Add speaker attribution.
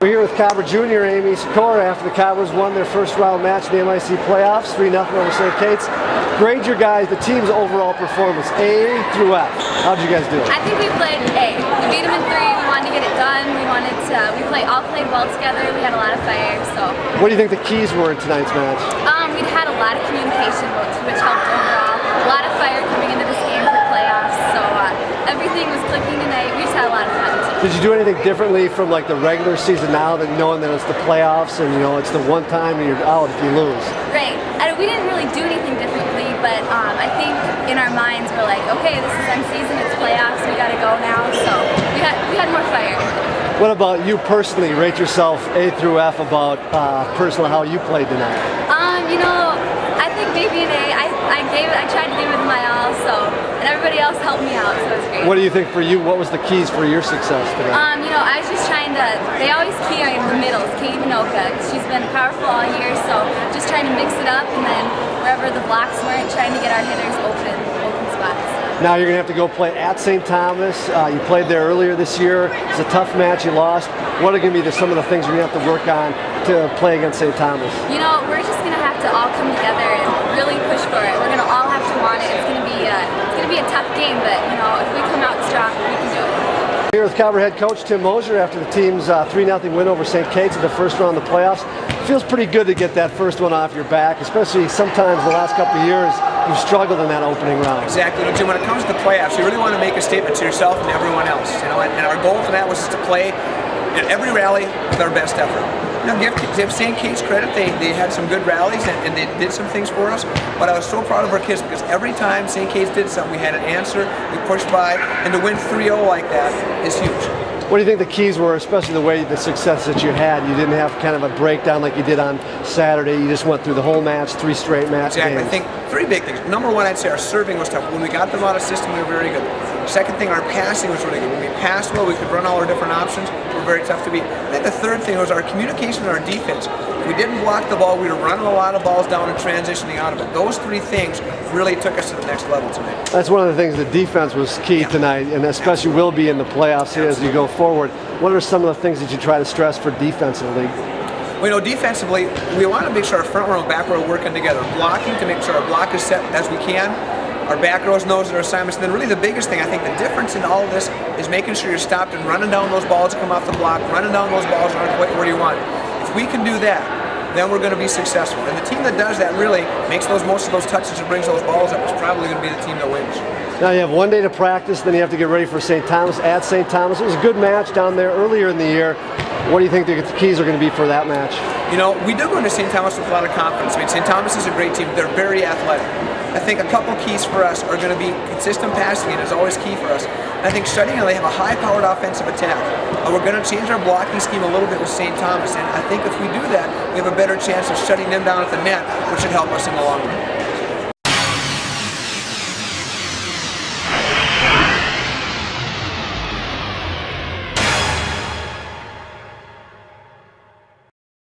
Speaker 1: We're here with Cobber Jr. Amy Sykora after the Cobbers won their first round match in the MIAC playoffs, 3-0 over St. Kate's. Grade your guys, the team's overall performance, A through F. How'd you guys do it?
Speaker 2: I think we played A. We beat them in 3. We wanted to get it done. We all played well together. We had a lot of fire. So.
Speaker 1: What do you think the keys were in tonight's match?
Speaker 2: We'd had a lot of communication, which helped overall. A lot of fire coming into this game for playoffs. So everything was clicking tonight. We just had a lot of fun.
Speaker 1: Did you do anything differently from like the regular season now, that knowing that it's the playoffs and it's the one time and you're out if you lose?
Speaker 2: Right. We didn't really do anything differently, but I think in our minds we're like, okay, this is end season, it's playoffs, we got to go now. So we had more fire.
Speaker 1: What about you personally? Rate yourself A through F about personally how you played tonight.
Speaker 2: I think maybe an A. I tried to give it my all, and everybody else helped me out, so it was great.
Speaker 1: What do you think for you? What was the keys for your success tonight?
Speaker 2: I was just trying to. They always key on the middles. Katie Vinoka, she's been powerful all year, so just trying to mix it up, and then wherever the blocks weren't, trying to get our hitters open spots.
Speaker 1: Now you're going to have to go play at St. Thomas. You played there earlier this year. It's a tough match. You lost. What are going to be some of the things you're going to have to work on to play against St. Thomas?
Speaker 2: We're just going to have to all come together and really push for it. We're going to all have to want it. It's going to be a tough game, but if we come out strong, we can do it.
Speaker 1: Here with Cobber head coach Tim Mosier after the team's 3-0 win over St. Kate's in the first round of the playoffs. It feels pretty good to get that first one off your back, especially sometimes the last couple of years you've struggled in that opening round.
Speaker 3: Exactly. Jim, when it comes to the playoffs, you really want to make a statement to yourself and everyone else. And our goal for that was just to play in every rally with our best effort. Give St. Kate's credit, they had some good rallies and they did some things for us, but I was so proud of our kids because every time St. Kate's did something, we had an answer, we pushed by, and to win 3-0 like that is huge.
Speaker 1: What do you think the keys were, especially the success that you had? You didn't have kind of a breakdown like you did on Saturday. You just went through the whole match, 3 straight match games.
Speaker 3: I think 3 big things. Number one, I'd say our serving was tough. When we got them out of system, we were very good. Second thing, our passing was really good. When we passed well, we could run all our different options. We were very tough to beat. I think the third thing was our communication and our defense. If we didn't block the ball, we were running a lot of balls down and transitioning out of it. Those 3 things really took us to the next level tonight.
Speaker 1: That's one of the things. The defense was key tonight, and especially will be in the playoffs here as you go forward. What are some of the things that you try to stress for defensively?
Speaker 3: Well, defensively, we want to make sure our front row and back row are working together. Blocking to make sure our block is set as we can. Our back rows knows their assignments. And then really the biggest thing, I think the difference in all of this is making sure you're stopped and running down those balls that come off the block, running down those balls that aren't quite where you want. If we can do that, then we're going to be successful. And the team that does that really makes most of those touches and brings those balls up is probably going to be the team that wins.
Speaker 1: Now you have 1 day to practice, then you have to get ready for St. Thomas at St. Thomas. It was a good match down there earlier in the year. What do you think the keys are going to be for that match?
Speaker 3: We do go into St. Thomas with a lot of confidence. St. Thomas is a great team. They're very athletic. I think a couple keys for us are going to be consistent passing. It is always key for us. I think shutting them, they have a high-powered offensive attack. We're going to change our blocking scheme a little bit with St. Thomas, and I think if we do that, we have a better chance of shutting them down at the net, which should help us in the long run.